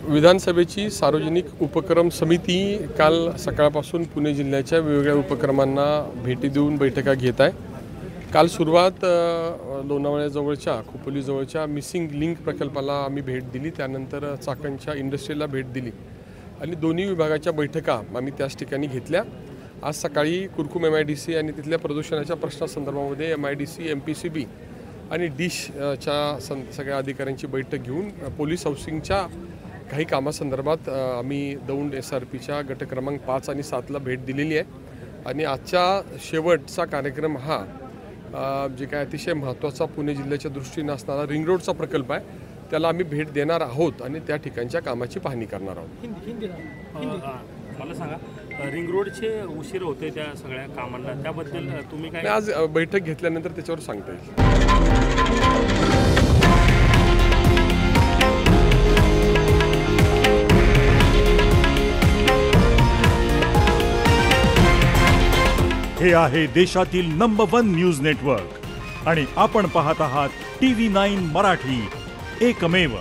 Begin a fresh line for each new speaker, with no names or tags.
विधानसभेची सार्वजनिक उपक्रम समिती काल सकाळपासून पुणे जिल्ह्याच्या वेगवेगळ्या उपक्रमांना भेटी देऊन बैठका घेत आहे। काल सुरुवात लोणावळ्याजवळच्या खोपोलीजवळच्या मिसिंग लिंक प्रकल्पाला आम्ही भेट दिली, त्यानंतर चाकणच्या इंडस्ट्रीला भेट दिली आणि दोन्ही विभागाच्या बैठका आम्ही त्याच ठिकाणी घेतल्या। आज सकाळी कुरकुम MIDC आणि तिथल्या प्रदूषणाच्या प्रश्नासंदर्भामध्ये MIDC MPCB आणि डिशच्या सगळ्या अधिकाऱ्यांची बैठक घेऊन पोलीस हाऊसिंगच्या काही कामासंदर्भात आम्ही दौंड SRPच्या गट क्रमांक 5 आणि 7 ला भेट दिलेली आहे आणि आजचा शेवटचा कार्यक्रम हा जे काय अतिशय महत्त्वाचा पुणे जिल्ह्याच्या दृष्टीने असणारा रिंग रोडचा प्रकल्प आहे, त्याला आम्ही भेट देणार आहोत आणि त्या ठिकाणच्या कामाची पाहणी करणार आहोत।
मला सांगा, रिंग रोडचे उशीर होते त्या सगळ्या कामांना, त्याबद्दल तुम्ही काय
आज बैठक घेतल्यानंतर त्याच्यावर सांगता येईल।
हे आहे देशातील नंबर 1 न्यूज नेटवर्क आणि आपण पाहत आहात TV9 मराठी, एकमेव।